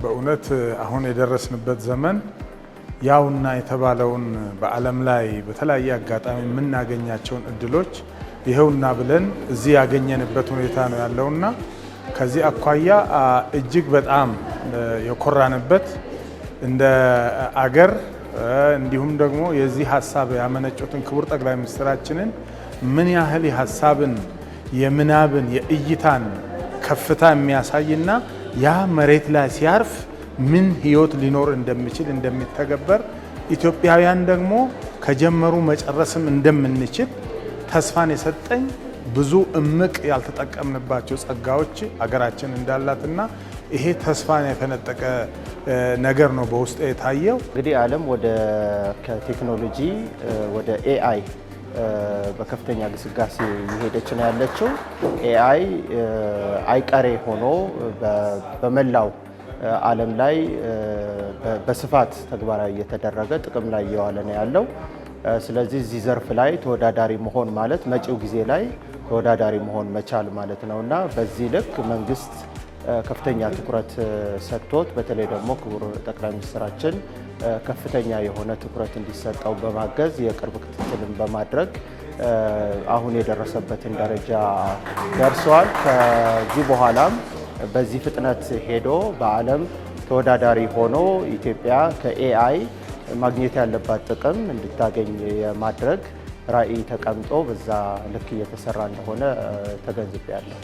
በእውነት አሁን የደረስንበት ዘመን ያውና የተባለውን በዓለም ላይ በተለያየ አጋጣሚ የምናገኛቸውን እድሎች ይሄውና ብለን እዚህ ያገኘንበት ሁኔታ ነው ያለውና ከዚህ አኳያ እጅግ በጣም የኮራንበት እንደ አገር እንዲሁም ደግሞ የዚህ ሐሳብ ያመነጩትን ክቡር ጠቅላይ ሚኒስትራችንን ምን ያህል የሐሳብን የምናብን የእይታን ከፍታ የሚያሳይና ያ መሬት ላይ ሲያርፍ ምን ህይወት ሊኖር እንደሚችል እንደሚተገበር ኢትዮጵያውያን ደግሞ ከጀመሩ መጨረስም እንደምንችል ተስፋን የሰጠኝ ብዙ እምቅ ያልተጠቀምንባቸው ጸጋዎች አገራችን እንዳላትና ይሄ ተስፋን የፈነጠቀ ነገር ነው በውስጥ የታየው። እንግዲህ ዓለም ወደ ከቴክኖሎጂ ወደ ኤአይ በከፍተኛ ግስጋሴ እየሄደች ነው ያለችው። ኤአይ አይቀሬ ሆኖ በመላው ዓለም ላይ በስፋት ተግባራዊ እየተደረገ ጥቅም ላይ እየዋለ ነው ያለው። ስለዚህ እዚህ ዘርፍ ላይ ተወዳዳሪ መሆን ማለት መጪው ጊዜ ላይ ተወዳዳሪ መሆን መቻል ማለት ነውና በዚህ ልክ መንግስት ከፍተኛ ትኩረት ሰጥቶት በተለይ ደግሞ ክቡር ጠቅላይ ሚኒስትራችን ከፍተኛ የሆነ ትኩረት እንዲሰጠው በማገዝ የቅርብ ክትትልን በማድረግ አሁን የደረሰበትን ደረጃ ደርሷል። ከዚህ በኋላም በዚህ ፍጥነት ሄዶ በዓለም ተወዳዳሪ ሆኖ ኢትዮጵያ ከኤአይ ማግኘት ያለባት ጥቅም እንድታገኝ የማድረግ ራዕይ ተቀምጦ በዛ ልክ እየተሰራ እንደሆነ ተገንዝቤያለሁ።